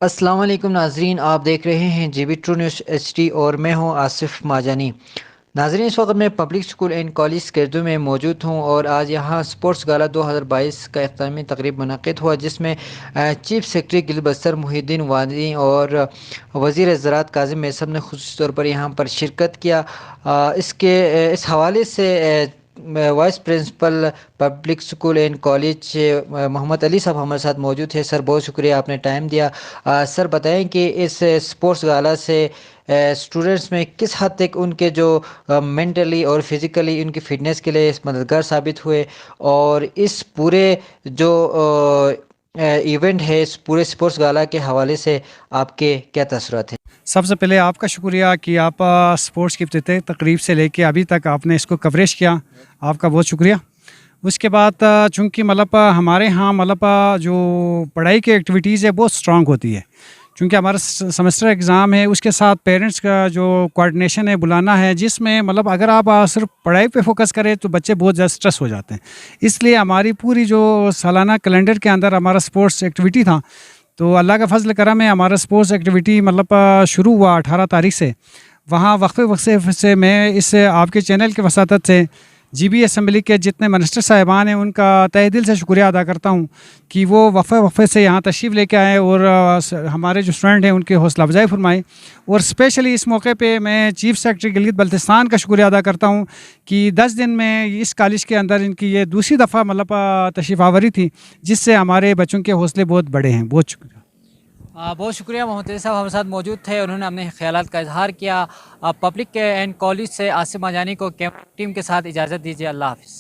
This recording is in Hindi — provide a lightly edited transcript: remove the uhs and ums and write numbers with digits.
अस्सलाम वालेकुम नाजरीन, आप देख रहे हैं जीबी ट्रू न्यूज़ एचडी और मैं हूं आसिफ माजानी। नाजरीन, इस वक्त मैं पब्लिक स्कूल एंड कॉलेज केरदू में मौजूद हूं और आज यहां स्पोर्ट्स गाला 2022 का इख्तितामी तकरीब मुनक़िद हुआ, जिसमें चीफ सेक्रेटरी गिलबस्तर मुहिद्दीन वानी और वज़ीर ज़राअत काज़िम मैसम ने खुसूसी तौर पर यहां पर शिरकत किया। इस हवाले से vice principal public school and college Mohammad Ali Sahab हमारे साथ मौजूद है। सर, बहुत शुक्रिया, आपने टाइम दिया। सर, बताएं कि इस स्पोर्ट्स गाला से स्टूडेंट्स में किस हद तक उनके जो मेंटली और फिज़िकली उनकी फ़िटनेस के लिए मददगार साबित हुए, और इस पूरे जो इवेंट है, इस पूरे स्पोर्ट्स गाला के हवाले से आपके क्या तसर्रुआत हैं? सबसे पहले आपका शुक्रिया कि आप स्पोर्ट्स की इब्तिदाई तकरीब से लेके अभी तक आपने इसको कवरेज किया, आपका बहुत शुक्रिया। उसके बाद चूँकि मतलब हमारे यहाँ मतलब जो पढ़ाई की एक्टिविटीज़ है बहुत स्ट्रॉन्ग होती है, क्योंकि हमारा सेमेस्टर एग्ज़ाम है, उसके साथ पेरेंट्स का जो कोऑर्डिनेशन है बुलाना है, जिसमें मतलब अगर आप सिर्फ पढ़ाई पे फोकस करें तो बच्चे बहुत ज़्यादा स्ट्रेस हो जाते हैं। इसलिए हमारी पूरी जो सालाना कैलेंडर के अंदर हमारा स्पोर्ट्स एक्टिविटी था, तो अल्लाह का फ़ज़ल करम है, हमारा स्पोर्ट्स एक्टिविटी मतलब शुरू हुआ 18 तारीख से। वहाँ वक्फ़े से मैं इस आपके चैनल की वसातत से जीबी असम्बली के जितने मिनिस्टर साहिबान हैं उनका तहे दिल से शुक्रिया अदा करता हूँ कि वो वक्फ़े से यहाँ तशरीफ़ लेके आए और हमारे जो स्टूडेंट हैं उनकी हौसला अफजाई फरमाई। और स्पेशली इस मौके पे मैं चीफ सेक्रेटरी गिलगित बल्तिस्तान का शुक्रिया अदा करता हूँ कि 10 दिन में इस कॉलेज के अंदर इनकी ये दूसरी दफ़ा मतलब तशरीफ़ आवरी थी, जिससे हमारे बच्चों के हौसले बहुत बड़े हैं। बहुत शुक्रिया। बहुत शुक्रिया, मोहम्मद साहब हमारे साथ मौजूद थे, उन्होंने अपने ख्यालात का इजहार किया। पब्लिक एंड कॉलेज से आसिफ माजानी को कैमरा टीम के साथ इजाज़त दीजिए। अल्लाह हाफ़िज़।